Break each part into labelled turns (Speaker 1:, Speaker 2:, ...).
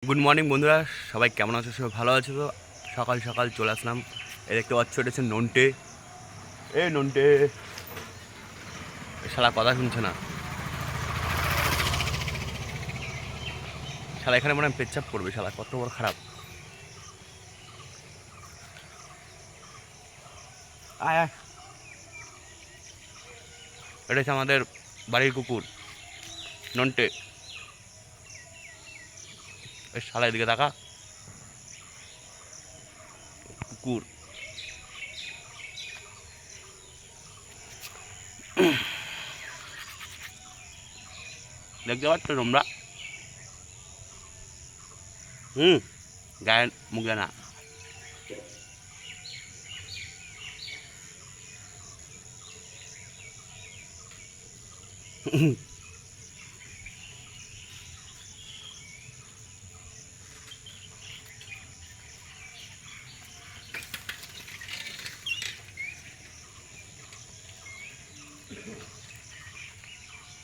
Speaker 1: Good morning বন্ধুরা, সবাই কেমন আছো? সবাই ভালো আছো তো? সকাল সকাল চলে আসলাম। এই দেখতে পাচ্ছ, এটা হচ্ছে নন্টে। নন্টে শালা কথা শুনছে না। শালা এখানে মনে হয় পেচ্ছাপ করবে। শালা কত বড় খারাপ। আয় আয়। এটা হচ্ছে আমাদের বাড়ির কুকুর নন্টে। শালা এদিকে তাকা। কুকুর দেখতে পাচ্ছ তোমরা? গায়ের মুখে না।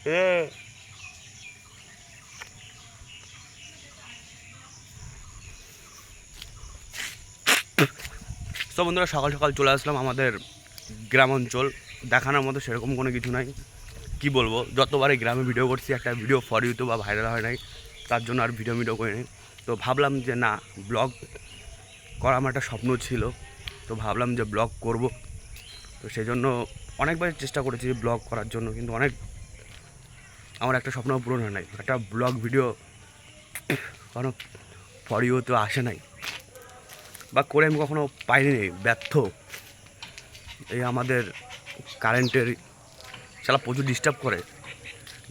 Speaker 1: এ তো বন্ধুরা, সকাল সকাল চলে আসলাম আমাদের গ্রাম অঞ্চল। দেখানোর মতো সেরকম কোনো কিছু নাই। কি বলবো, যতবারই গ্রামে ভিডিও করছি একটা ভিডিও ফর ইউটিউব বা ভাইরাল হয় নাই, তার জন্য আর ভিডিও করে নিই। তো ভাবলাম যে না, ব্লগ করা আমার একটা স্বপ্ন ছিল। তো ভাবলাম যে ব্লগ করব। তো সেই জন্য অনেকবার চেষ্টা করেছি ব্লগ করার জন্য, কিন্তু আমার একটা স্বপ্ন পূরণ হয় নাই। একটা ব্লগ ভিডিও কখনো ফর ইউ তো আসে নাই, বা করে আমি কখনো পাইনি, ব্যর্থ। এই আমাদের কারেন্টের শালা প্রচুর ডিস্টার্ব করে।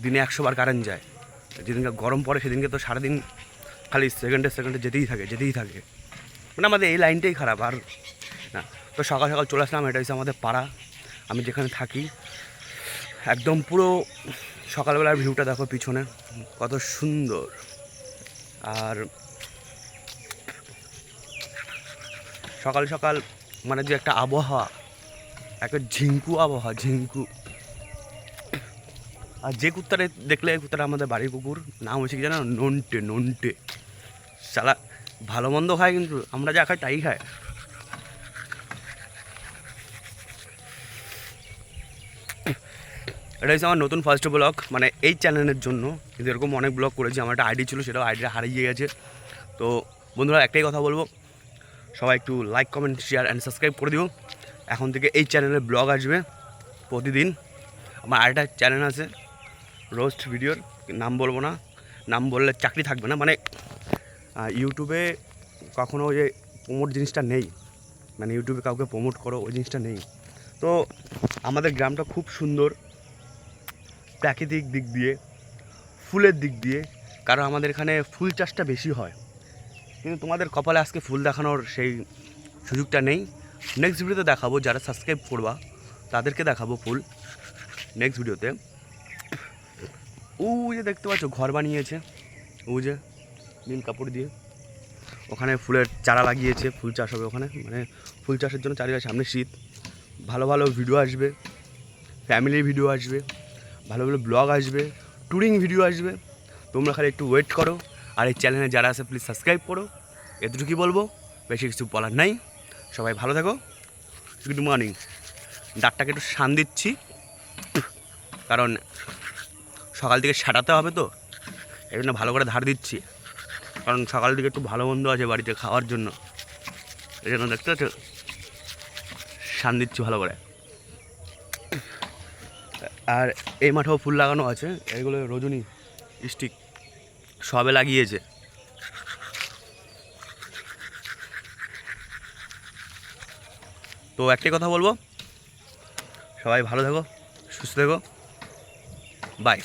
Speaker 1: দিনে 100 বার কারেন্ট যায়। যেদিনকে গরম পড়ে সেদিনকে তো সারাদিন খালি সেকেন্ডে যেতেই থাকে। মানে আমাদের এই লাইনটাই খারাপ। আর না, তো সকাল সকাল চলে আসলাম। এটা হচ্ছে আমাদের পাড়া, আমি যেখানে থাকি। একদম পুরো সকালবেলার ভিউটা দেখো পিছনে, কত সুন্দর। আর সকাল সকাল মানে যে একটা আবহাওয়া, একটা ঝিঙ্কু আবহাওয়া, ঝিঙ্কু। আর যে কুত্তারে দেখলে, কুত্তারা আমাদের বাড়ির কুকুর, নাম হচ্ছে কি জানো? নন্টে। শালা ভালো মন্দ খায়, কিন্তু আমরা যা খাই তাই খায়। এটা হচ্ছে আমার নতুন ফার্স্ট ব্লগ, মানে এই চ্যানেলের জন্য। কিন্তু এরকম অনেক ব্লগ করেছি। আমার একটা আইডি ছিল, সেটাও আইডিটা হারিয়ে গেছে। তো বন্ধুরা, একটাই কথা বলবো, সবাই একটু like, comment, share and subscribe করে দিও। এখন থেকে এই চ্যানেলে ব্লগ আসবে প্রতিদিন। আমার আরেকটা চ্যানেল আছে রোস্ট ভিডিওর, নাম বলবো না, নাম বললে চাকরি থাকবে না। মানে ইউটিউবে কখনো ওই যে প্রমোট জিনিসটা নেই, মানে ইউটিউবে কাউকে প্রমোট করো ওই জিনিসটা নেই। তো আমাদের গ্রামটা খুব সুন্দর প্রাকৃতিক দিক দিয়ে, ফুলের দিক দিয়ে, কারণ আমাদের এখানে ফুল চাষটা বেশি হয়। কিন্তু তোমাদের কপালে আজকে ফুল দেখানোর সেই সুযোগটা নেই। নেক্সট ভিডিওতে দেখাবো, যারা সাবস্ক্রাইব করবা তাদেরকে দেখাবো ফুল নেক্সট ভিডিওতে। ও যে দেখতে পাচ্ছ ঘর বানিয়েছে, ও যে নীল কাপড় দিয়ে, ওখানে ফুলের চারা লাগিয়েছে, ফুল চাষ হবে ওখানে। মানে ফুল চাষের জন্য চারিদিকে, সামনে শীত, ভালো ভালো ভিডিও আসবে, ফ্যামিলির ভিডিও আসবে, ভালো ভালো ব্লগ আসবে, ট্যুরিং ভিডিও আসবে। তোমরা খালি একটু ওয়েট করো। আর এই চ্যানেলে যারা আছে প্লিজ সাবস্ক্রাইব করো। এতটুকুই বলবো, বেশি কিছু বলার নাই। সবাই ভালো থাকো। Good morning. দাঁতটাকে একটু শান দিচ্ছি, কারণ সকাল থেকে সাটাতে হবে, তো এই জন্য ভালো করে ধার দিচ্ছি। কারণ সকাল থেকে একটু ভালো মন্দ আছে বাড়িতে খাওয়ার জন্য, এই জন্য দেখতে পাচ্ছ শান দিচ্ছি ভালো করে। আর এই মাঠেও ফুল লাগানো আছে, এগুলো রজনী স্টিক সবে লাগিয়েছে। তো একটাই কথা বলবো, সবাই ভালো থেকো, সুস্থ থেকো, বাই।